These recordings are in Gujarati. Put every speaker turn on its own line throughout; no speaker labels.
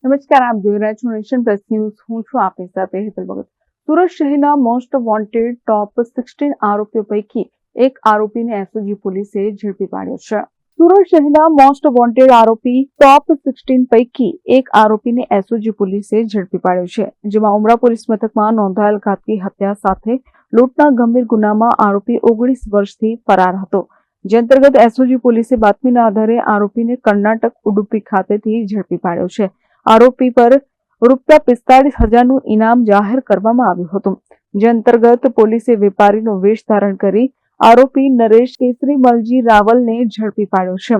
નમસ્કાર, આપ જોઈ રહ્યા છો નેશન પ્લસ ન્યૂઝ. હું છું આપની સાથે હેતલ ભગત. સુરત શહેરના મોસ્ટ વોન્ટેડ ટોપ 16 આરોપીઓ પૈકી એક આરોપીને એસઓજી પોલીસે ઝડપી પાડ્યો છે. સુરત શહેરના મોસ્ટ વોન્ટેડ આરોપી ટોપ 16 પૈકી એક આરોપીને એસઓજી પોલીસે ઝડપી પાડ્યો છે, જેમાં ઉમરા પોલીસ મથકમાં નોંધાયેલ ઘાતકી હત્યા સાથે લૂંટના ગંભીર ગુનામાં આરોપી 19 વર્ષથી ફરાર હતો. જે અંતર્ગત એસઓજી પોલીસે બાતમીના આધારે આરોપીને કર્ણાટક ઉડુપી ખાતેથી ઝડપી પાડ્યો છે. આરોપી પર ₹45,000નું ઇનામ જાહેર કરવામાં આવ્યું હતું. જે અંતર્ગત પોલીસે વેપારીનો વેશ ધારણ કરી આરોપી નરેશ કેસરીમલજી રાવલને ઝડપી પાડ્યો છે.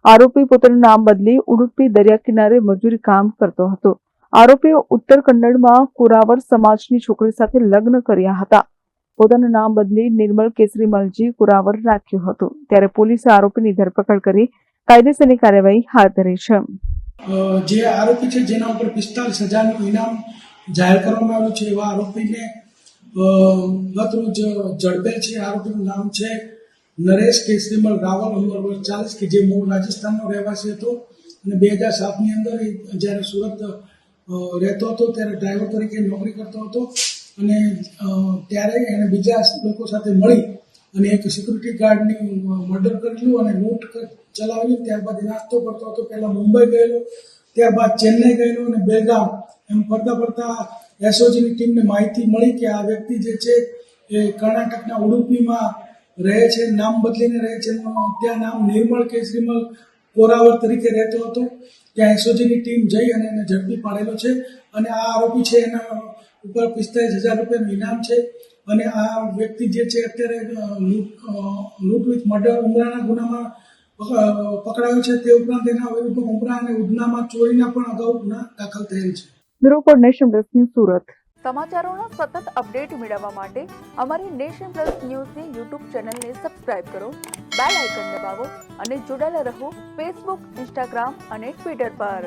આરોપી પોતાનું નામ બદલી ઉડુપી દરિયા કિનારે મજૂરી કામ કરતો હતો. આરોપીએ ઉત્તર કન્નડમાં કુરાવર સમાજની છોકરી સાથે લગ્ન કર્યા હતા. પોતાનું નામ બદલી નિર્મલ કેસરીમલજી કુરાવર રાખ્યું હતું. ત્યારે પોલીસે આરોપીની ધરપકડ કરી કાયદેસરની કાર્યવાહી હાથ ધરી છે.
જે આરોપી છે જેના ઉપર 45,000નું ઇનામ જાહેર કરવામાં આવ્યું છે એવા આરોપીને ગત રોજ ઝડપેલ છે. આરોપીનું નામ છે નરેશ કેસરીમલ રાવલ, ઉંમર વર્ષ 40, કે જે મૂળ રાજસ્થાનનો રહેવાસી હતો અને 2007ની અંદર જ્યારે સુરત રહેતો હતો ત્યારે ડ્રાઈવર તરીકે નોકરી કરતો હતો અને ત્યારે એને બીજા લોકો સાથે મળી અને એક સિક્યુરિટી ગાર્ડની મર્ડર કરેલું અને લૂંટ ચલાવેલી. ત્યારબાદ એ નાસ્તો કરતો હતો. પહેલાં મુંબઈ ગયેલો, ત્યારબાદ ચેન્નઈ ગયેલો અને બેલગામ એમ ફરતા એસઓજીની ટીમને માહિતી મળી કે આ વ્યક્તિ જે છે એ કર્ણાટકના ઉડુપીમાં રહે છે, નામ બદલીને રહે છે. ત્યાં નામ નિર્મળ કેસરીમલ કોરાવર તરીકે રહેતો હતો. ત્યાં એસઓજીની ટીમ જઈ અને એને ઝડપી પાડેલો છે અને આ આરોપી છે એના ઉપર 45,000 રૂપિયાનું ઇનામ છે. અને આ વ્યક્તિ જે છે અત્યારે લૂંટ વિથ મર્ડર ઉમરાના ગુનામાં પકડાયો છે. તે ઉપરાંત એના વિરુદ્ધ ઉમરા અને ઉધનામાં ચોરીના પણ અગાઉ ગુના દાખલ થયેલ છે.
Bureau report nation plus news Surat.
સમાચારોના સતત અપડેટ મેળવવા માટે અમારી નેશન પ્લસ ન્યૂઝની યુટ્યુબ ચેનલને સબસ્ક્રાઇબ કરો, બેલ આઇકન દબાવો અને જોડાયેલા રહો ફેસબુક, ઇન્સ્ટાગ્રામ અને ટ્વિટર પર.